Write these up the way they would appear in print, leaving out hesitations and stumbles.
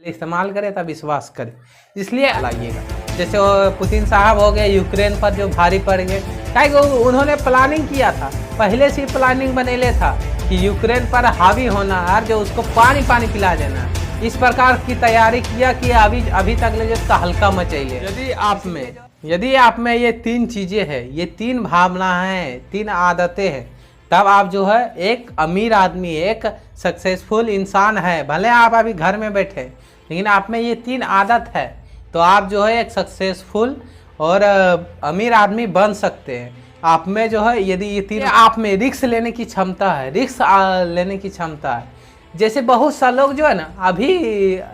इस्तेमाल करे तब विश्वास करे, इसलिए लाइएगा। जैसे वो पुतिन साहब हो गए, यूक्रेन पर जो भारी पड़ गए, क्या उन्होंने प्लानिंग किया था, पहले से ही प्लानिंग बनेले था कि यूक्रेन पर हावी होना और जो उसको पानी पिला देना। इस प्रकार की तैयारी किया कि अभी तक ले जो तहलका मचैले। यदि आप में ये तीन चीज़ें हैं, ये तीन भावना हैं, तीन आदतें हैं, तब आप जो है एक अमीर आदमी, एक सक्सेसफुल इंसान है। भले आप अभी घर में बैठे लेकिन आप में ये तीन आदत है तो आप जो है एक सक्सेसफुल और अमीर आदमी बन सकते हैं। आप में जो है यदि ये तीन, आप में रिस्क लेने की क्षमता है, लेने की क्षमता है। जैसे बहुत सा लोग जो है ना, अभी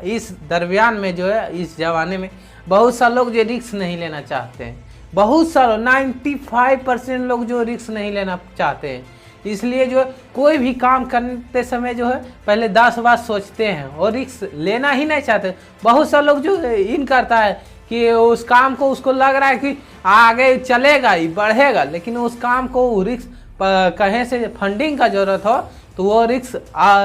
इस दरमियान में जो है, इस जमाने में बहुत सा लोग जो रिस्क नहीं लेना चाहते हैं। बहुत सारे 95% लोग जो रिस्क नहीं लेना चाहते हैं। इसलिए जो कोई भी काम करते समय जो है पहले 10 बार सोचते हैं और रिस्क लेना ही नहीं चाहते। बहुत सा लोग जो इन करता है कि उस काम को उसको लग रहा है कि आगे चलेगा ही, बढ़ेगा, लेकिन उस काम को रिस्क कहीं से फंडिंग का ज़रूरत हो तो वो रिस्क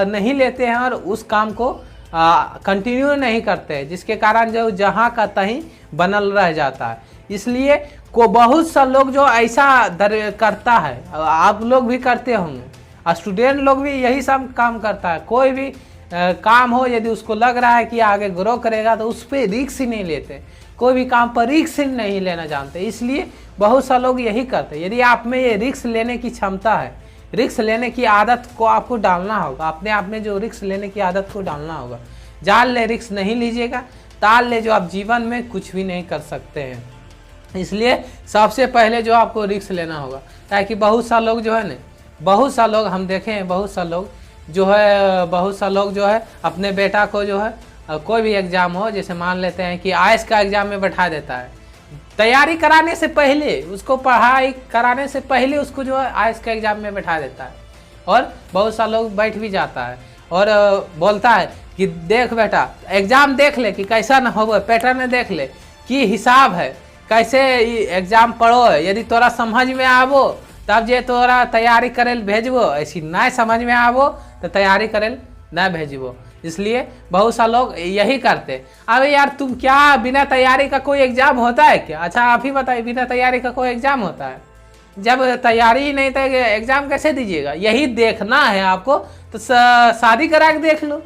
नहीं लेते हैं और उस काम को कंटिन्यू नहीं करते हैं, जिसके कारण जो जहाँ का तहीं बनल रह जाता है। इसलिए को बहुत सा लोग जो ऐसा करता है, आप लोग भी करते होंगे, स्टूडेंट लोग भी यही सब काम करता है। कोई भी काम हो यदि उसको लग रहा है कि आगे ग्रो करेगा तो उस पर रिस्क ही नहीं लेते, कोई भी काम पर रिस्क ही नहीं लेना जानते। इसलिए बहुत सा लोग यही करते हैं। यदि आप में ये रिस्क लेने की क्षमता है, रिस्क लेने की आदत को आपको डालना होगा, अपने आप में जो रिस्क लेने की आदत को डालना होगा। जान ले रिस्क नहीं लीजिएगा, ताल ले जो आप जीवन में कुछ भी नहीं कर सकते हैं। इसलिए सबसे पहले जो आपको रिस्क लेना होगा, ताकि बहुत सा लोग जो है ना, बहुत सा लोग हम देखे हैं, बहुत सा लोग जो है अपने बेटा को जो है कोई भी एग्ज़ाम हो, जैसे मान लेते हैं कि आईएएस का एग्ज़ाम में बैठा देता है, तैयारी कराने से पहले, उसको पढ़ाई कराने से पहले उसको जो है आईएएस का एग्ज़ाम में बैठा देता है। और बहुत सा लोग बैठ भी जाता है और बोलता है कि देख बेटा एग्ज़ाम देख ले कि कैसा न हो, पैटर्न देख ले कि हिसाब है, कैसे एग्ज़ाम पढ़ो, यदि तोरा समझ में आवो तब जे तोरा तैयारी करे भेजबो, ऐसी नहीं समझ में आवो तो तैयारी करे न भेजबो। इसलिए बहुत सा लोग यही करते। अबे यार तुम क्या, बिना तैयारी का कोई एग्ज़ाम होता है क्या? अच्छा आप ही बताइए, बिना तैयारी का कोई एग्ज़ाम होता है? जब तैयारी ही नहीं तो एग्ज़ाम कैसे दीजिएगा? यही देखना है आपको तो शादी करा के देख लो।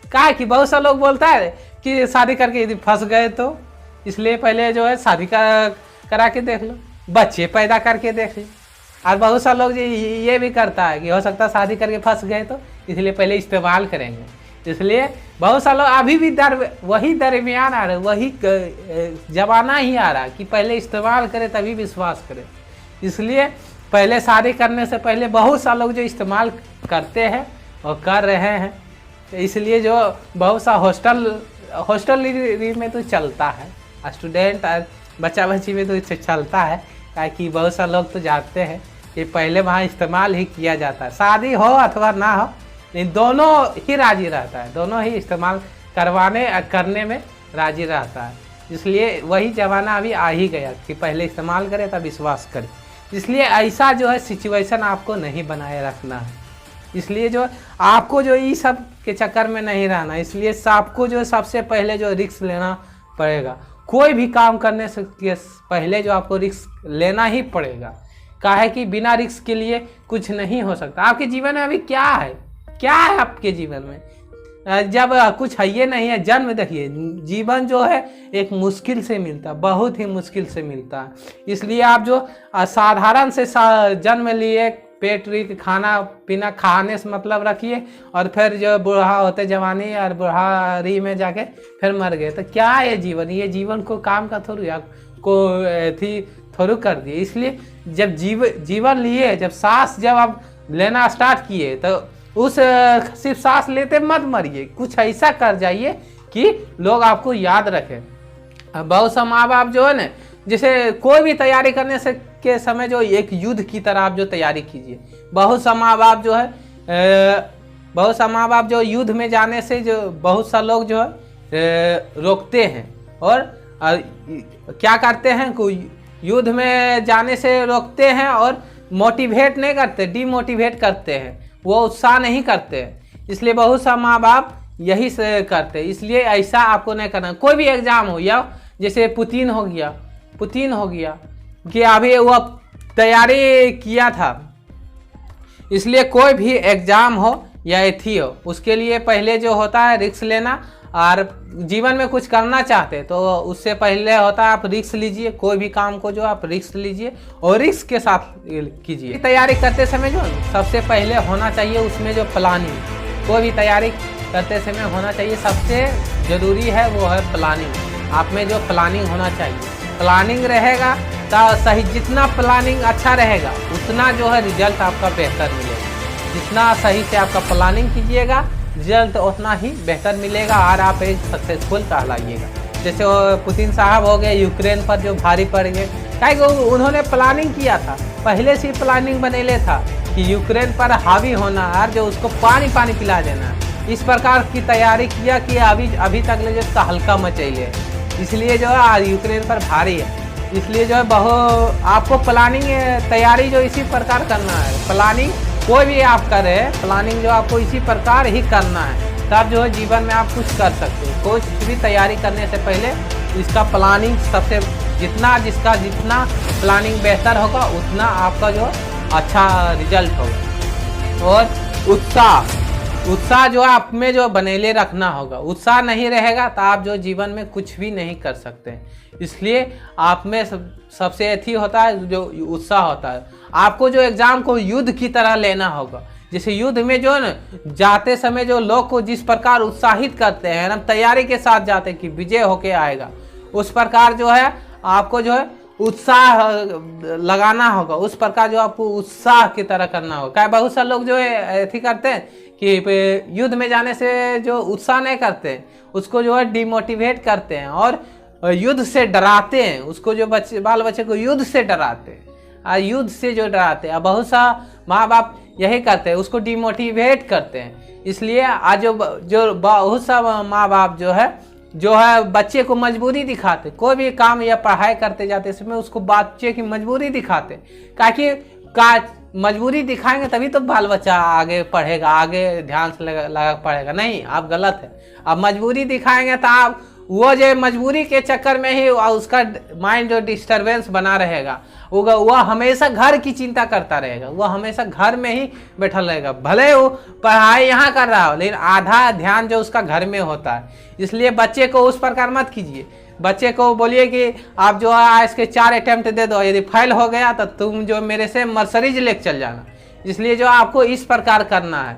क्या कि बहुत सा लोग बोलता है कि शादी करके यदि फंस गए तो, इसलिए पहले जो है शादी करा के देख लो, बच्चे पैदा करके देख लो। और बहुत सा लोग ये भी करता है कि हो सकता है शादी करके फंस गए तो, इसलिए पहले इस्तेमाल करेंगे। इसलिए बहुत सा लोग अभी भी वही दरमियान आ रहे, वही जमाना ही आ रहा कि पहले इस्तेमाल करें तभी विश्वास करें। इसलिए पहले शादी करने से पहले बहुत सा लोग जो इस्तेमाल करते हैं और कर रहे हैं। इसलिए जो बहुत सा हॉस्टल में तो चलता है, स्टूडेंट बच्चा बच्ची में तो चलता है, ताकि बहुत सा लोग तो जानते हैं कि पहले वहाँ इस्तेमाल ही किया जाता है। शादी हो अथवा ना हो, लेकिन दोनों ही राजी रहता है, दोनों ही इस्तेमाल करने में राजी रहता है। इसलिए वही ज़माना अभी आ ही गया कि पहले इस्तेमाल करें तब विश्वास करें। इसलिए ऐसा जो है सिचुएशन आपको नहीं बनाए रखना है। इसलिए जो आपको जो ये सब के चक्कर में नहीं रहना, इसलिए आपको जो सबसे पहले जो रिस्क लेना पड़ेगा। कोई भी काम करने से पहले जो आपको रिस्क लेना ही पड़ेगा। काहे कि बिना रिस्क के लिए कुछ नहीं हो सकता। आपके जीवन में अभी क्या है आपके जीवन में? जब कुछ है ये नहीं है, जन्म देखिए, जीवन जो है एक मुश्किल से मिलता है, बहुत ही मुश्किल से मिलता है। इसलिए आप जो साधारण से जन्म लिए, पेट री खाना पीना खाने से मतलब रखिए, और फिर जो बूढ़ा होते जवानी और बुढ़ारी में जाके फिर मर गए, तो क्या है जीवन? ये जीवन को काम का थोड़ू कर दिए। इसलिए जब जीवन लिए, जब सांस जब आप लेना स्टार्ट किए तो उस सिर्फ सांस लेते मत मरिए, कुछ ऐसा कर जाइए कि लोग आपको याद रखें। बहुत सा माँ बाप जो है ना, जैसे कोई भी तैयारी करने से के समय जो एक युद्ध की तरह आप जो तैयारी कीजिए। बहुत सा माँ बाप जो युद्ध में जाने से जो बहुत सा लोग जो है रोकते हैं और क्या करते हैं, कोई युद्ध में जाने से रोकते हैं और मोटिवेट नहीं करते, डिमोटिवेट करते हैं, वो उत्साह नहीं करते हैं। इसलिए बहुत सा माँ बाप यही से करते, इसलिए ऐसा आपको नहीं करना। कोई भी एग्जाम हो, या जैसे पुतिन हो गया कि अभी वो तैयारी किया था, इसलिए कोई भी एग्जाम हो या एथी हो, उसके लिए पहले जो होता है रिस्क लेना। और जीवन में कुछ करना चाहते तो उससे पहले होता है आप रिस्क लीजिए, कोई भी काम को जो आप रिस्क लीजिए और रिस्क के साथ कीजिए। तैयारी करते समय जो सबसे पहले होना चाहिए उसमें जो प्लानिंग, कोई भी तैयारी करते समय होना चाहिए, सबसे ज़रूरी है वो है प्लानिंग। आप में जो प्लानिंग होना चाहिए, प्लानिंग रहेगा तो सही, जितना प्लानिंग अच्छा रहेगा उतना जो है रिजल्ट आपका बेहतर मिलेगा। जितना सही से आपका प्लानिंग कीजिएगा रिजल्ट उतना ही बेहतर मिलेगा और आप एक सक्सेसफुल कहलाइएगा। जैसे पुतिन साहब हो गए, यूक्रेन पर जो भारी पड़ गए, क्या उन्होंने प्लानिंग किया था, पहले से ही प्लानिंग बनेले था कि यूक्रेन पर हावी होना और जो उसको पानी पिला देना। इस प्रकार की तैयारी किया कि अभी तक ले जो हल्का मचैले, इसलिए जो है यूक्रेन पर भारी है। इसलिए जो है आपको प्लानिंग तैयारी जो इसी प्रकार करना है। प्लानिंग कोई भी आप करें, प्लानिंग जो आपको इसी प्रकार ही करना है, तब जो है जीवन में आप कुछ कर सकते हैं। कुछ भी तैयारी करने से पहले इसका प्लानिंग सबसे जितना प्लानिंग बेहतर होगा उतना आपका जो अच्छा रिजल्ट होगा। और उत्साह जो आप में जो बनेले रखना होगा। उत्साह नहीं रहेगा तो आप जो जीवन में कुछ भी नहीं कर सकते। इसलिए आप में सबसे अच्छी होता है जो उत्साह होता है। आपको जो एग्जाम को युद्ध की तरह लेना होगा। जैसे युद्ध में जो है ना, जाते समय जो लोग को जिस प्रकार उत्साहित करते हैं, हम तैयारी के साथ जाते हैं कि विजय होके आएगा, उस प्रकार जो है आपको जो है उत्साह लगाना होगा। उस प्रकार जो आपको उत्साह की तरह करना होगा। क्या बहुत सारे लोग जो है ऐसी करते हैं कि युद्ध में जाने से जो उत्साह नहीं करते, उसको जो है डिमोटिवेट करते हैं और युद्ध से डराते हैं। उसको जो बाल बच्चे को युद्ध से डराते हैं, युद्ध से जो डराते हैं। बहुत सा माँ बाप यही करते हैं, उसको डिमोटिवेट करते हैं। इसलिए आज जो बहुत सा माँ बाप जो है बच्चे को मजबूरी दिखाते, कोई भी काम या पढ़ाई करते जाते समय उसको बच्चे की मजबूरी दिखाते, ताकि मजबूरी दिखाएंगे तभी तो बाल बच्चा आगे पढ़ेगा, आगे ध्यान से लगा पढ़ेगा। नहीं, आप गलत है। अब मजबूरी दिखाएंगे तो आप वो जो मजबूरी के चक्कर में ही उसका माइंड जो डिस्टर्बेंस बना रहेगा, वो हमेशा घर की चिंता करता रहेगा, वो हमेशा घर में ही बैठा रहेगा। भले वो पढ़ाई यहाँ कर रहा हो, लेकिन आधा ध्यान जो उसका घर में होता है। इसलिए बच्चे को उस प्रकार मत कीजिए। बच्चे को बोलिए कि आप जो है इसके 4 अटेम्प्ट दे दो, यदि फेल हो गया तो तुम जो मेरे से मर्सरीज लेके चल जाना। इसलिए जो आपको इस प्रकार करना है।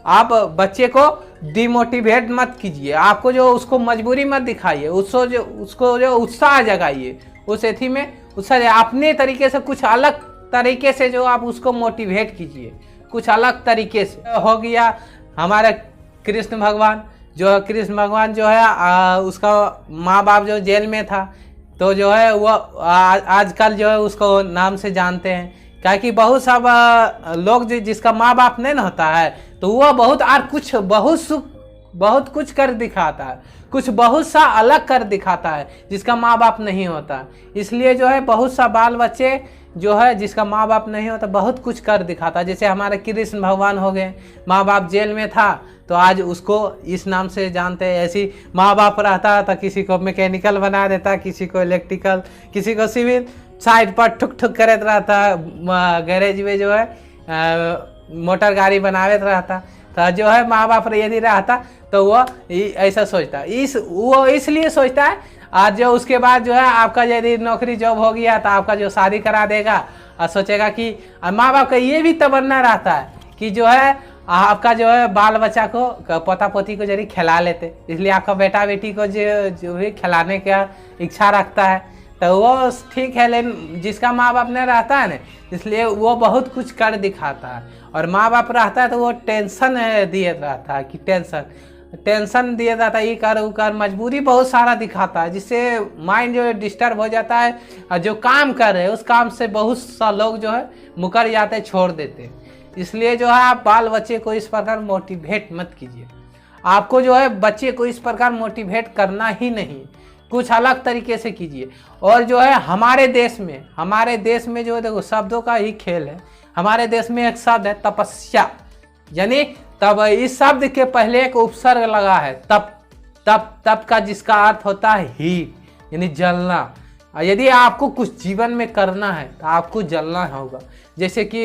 आप बच्चे को डिमोटिवेट मत कीजिए, आपको जो उसको मजबूरी मत दिखाइए, उसको जो उत्साह जगाइए। उस एथी में उत्साह अपने तरीके से, कुछ अलग तरीके से जो आप उसको मोटिवेट कीजिए, कुछ अलग तरीके से। हो गया हमारे कृष्ण भगवान जो है उसका माँ बाप जो जेल में था, तो जो है वो आजकल जो है उसको नाम से जानते हैं। क्या कि बहुत सब लोग जिसका माँ बाप नहीं ना होता है, तो वह बहुत कुछ कर दिखाता है, कुछ बहुत सा अलग कर दिखाता है जिसका माँ बाप नहीं होता। इसलिए जो है बहुत सा बाल बच्चे जो है जिसका माँ बाप नहीं होता बहुत कुछ कर दिखाता है। जैसे हमारे कृष्ण भगवान हो गए, माँ बाप जेल में था तो आज उसको इस नाम से जानते हैं। ऐसी माँ बाप रहता तो किसी को मैकेनिकल बना देता, किसी को इलेक्ट्रिकल, किसी को सिविल, साइड पर ठुक करते रहता, गैरेज में जो है मोटर गाड़ी बनावे रहता। तो जो है माँ बाप यदि रहता तो वो ऐसा सोचता, वो इसलिए सोचता है। आज जो उसके बाद जो है आपका यदि नौकरी जॉब हो गया तो आपका जो शादी करा देगा और सोचेगा कि माँ बाप का ये भी तमन्ना रहता है कि जो है आपका जो है बाल बच्चा को, पोता पोती को जरूर खिला लेते। इसलिए आपका बेटा बेटी को जो भी खिलाने का इच्छा रखता है, तो वो ठीक है। लेकिन जिसका माँ बाप नहीं रहता है ना, इसलिए वो बहुत कुछ कर दिखाता है। और माँ बाप रहता है तो वो टेंशन दिए रहता है कि टेंशन दिया जाता है, ये कर वो कर, मजबूरी बहुत सारा दिखाता है, जिससे माइंड जो है डिस्टर्ब हो जाता है। और जो काम कर रहे हैं उस काम से बहुत सा लोग जो है मुकर जाते हैं, छोड़ देते हैं। इसलिए जो है आप बाल बच्चे को इस प्रकार मोटिवेट मत कीजिए। आपको जो है बच्चे को इस प्रकार मोटिवेट करना ही नहीं, कुछ अलग तरीके से कीजिए। और जो है हमारे देश में जो देखो शब्दों का ही खेल है। हमारे देश में एक शब्द है तपस्या, यानी तब इस शब्द के पहले एक उपसर्ग लगा है तप। तप का जिसका अर्थ होता है हीट, यानी जलना। यदि आपको कुछ जीवन में करना है तो आपको जलना होगा। जैसे कि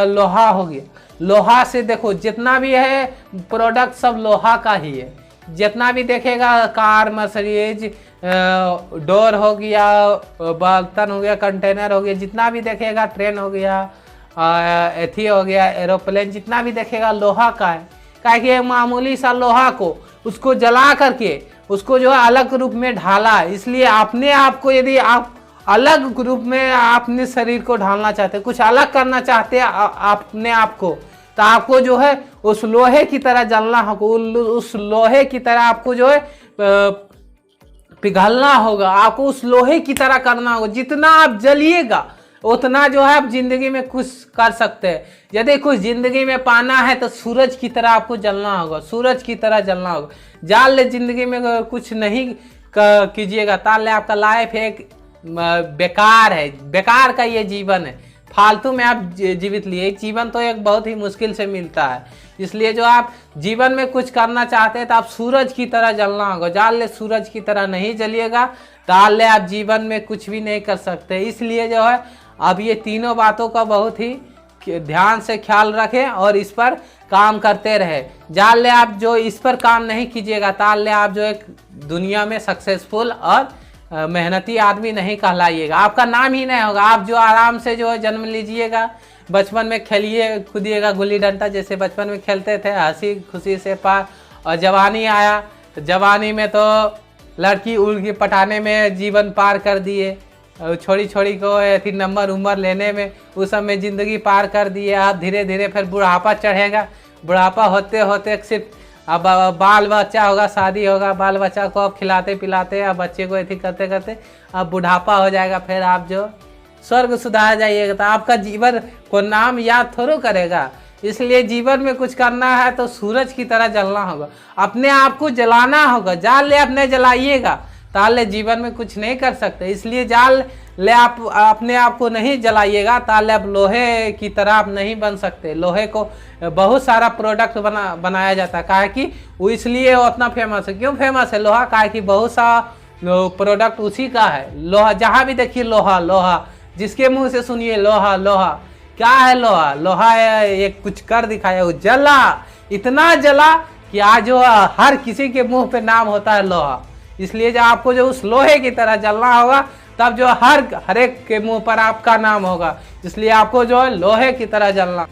लोहा हो गया, लोहा से देखो जितना भी है प्रोडक्ट सब लोहा का ही है। जितना भी देखेगा कार, मर्सिडीज, डोर हो गया, बर्तन हो गया, कंटेनर हो गया, जितना भी देखेगा ट्रेन हो गया, एथी हो गया, एरोप्लेन, जितना भी देखेगा लोहा का है। क्या कि मामूली सा लोहा को उसको जला करके उसको जो है अलग रूप में ढाला। इसलिए अपने आप को, यदि आप अलग रूप में अपने शरीर को ढालना चाहते हैं, कुछ अलग करना चाहते हैं अपने आप को, तो आपको जो है उस लोहे की तरह जलना होगा। उस लोहे की तरह आपको जो है पिघलना होगा। आपको उस लोहे की तरह करना होगा। जितना आप जलिएगा उतना जो है आप जिंदगी में कुछ कर सकते हैं। यदि कुछ जिंदगी में पाना है तो सूरज की तरह आपको जलना होगा, सूरज की तरह जलना होगा। जान ले जिंदगी में कुछ नहीं कीजिएगा, ताल ले आपका लाइफ एक बेकार है, बेकार का ये जीवन है, फालतू में आप जीवित लिए। जीवन तो एक बहुत ही मुश्किल से मिलता है। इसलिए जो आप जीवन में कुछ करना चाहते हैं तो आप सूरज की तरह जलना होगा। जान ले सूरज की तरह नहीं जलिएगा, ताल ले आप जीवन में कुछ भी नहीं कर सकते। इसलिए जो है अब ये तीनों बातों का बहुत ही ध्यान से ख्याल रखें और इस पर काम करते रहे। जान ले आप जो इस पर काम नहीं कीजिएगा, ताल ले आप जो एक दुनिया में सक्सेसफुल और मेहनती आदमी नहीं कहलाइएगा। आपका नाम ही नहीं होगा। आप जो आराम से जो है जन्म लीजिएगा, बचपन में खेलिए कूदिएगा गुल्ली डंडा, जैसे बचपन में खेलते थे हंसी खुशी से पार, और जवानी आया तो जवानी में तो लड़की उड़की पटाने में जीवन पार कर दिए, छोड़ी छोड़ी को ऐसी नंबर उम्र लेने में उस सब में ज़िंदगी पार कर दिए। आप धीरे धीरे फिर बुढ़ापा चढ़ेगा, बुढ़ापा होते होते सिर्फ अब बाल बच्चा होगा, शादी होगा, बाल बच्चा को अब खिलाते पिलाते, अब बच्चे को ऐसी करते करते अब बुढ़ापा हो जाएगा। फिर आप जो स्वर्ग सुधार जाइएगा तो आपका जीवन को नाम याद थोड़ा करेगा। इसलिए जीवन में कुछ करना है तो सूरज की तरह जलना होगा, अपने आप को जलाना होगा। जान ले अपने जलाइएगा ताले जीवन में कुछ नहीं कर सकते। इसलिए जान ले आप अपने आप को नहीं जलाइएगा, ताले आप लोहे की तरह आप नहीं बन सकते। लोहे को बहुत सारा प्रोडक्ट बनाया जाता है, काहे कि वो इसलिए उतना फेमस है। क्यों फेमस है लोहा? काहे कि बहुत सा प्रोडक्ट उसी का है। लोहा जहाँ भी देखिए लोहा लोहा, जिसके मुंह से सुनिए लोहा लोहा। क्या है लोहा? लोहा एक कुछ कर दिखाया, वो जला, इतना जला कि आज जो हर किसी के मुंह पे नाम होता है लोहा। इसलिए जो आपको जो उस लोहे की तरह जलना होगा, तब जो हर एक के मुंह पर आपका नाम होगा। इसलिए आपको जो है लोहे की तरह जलना।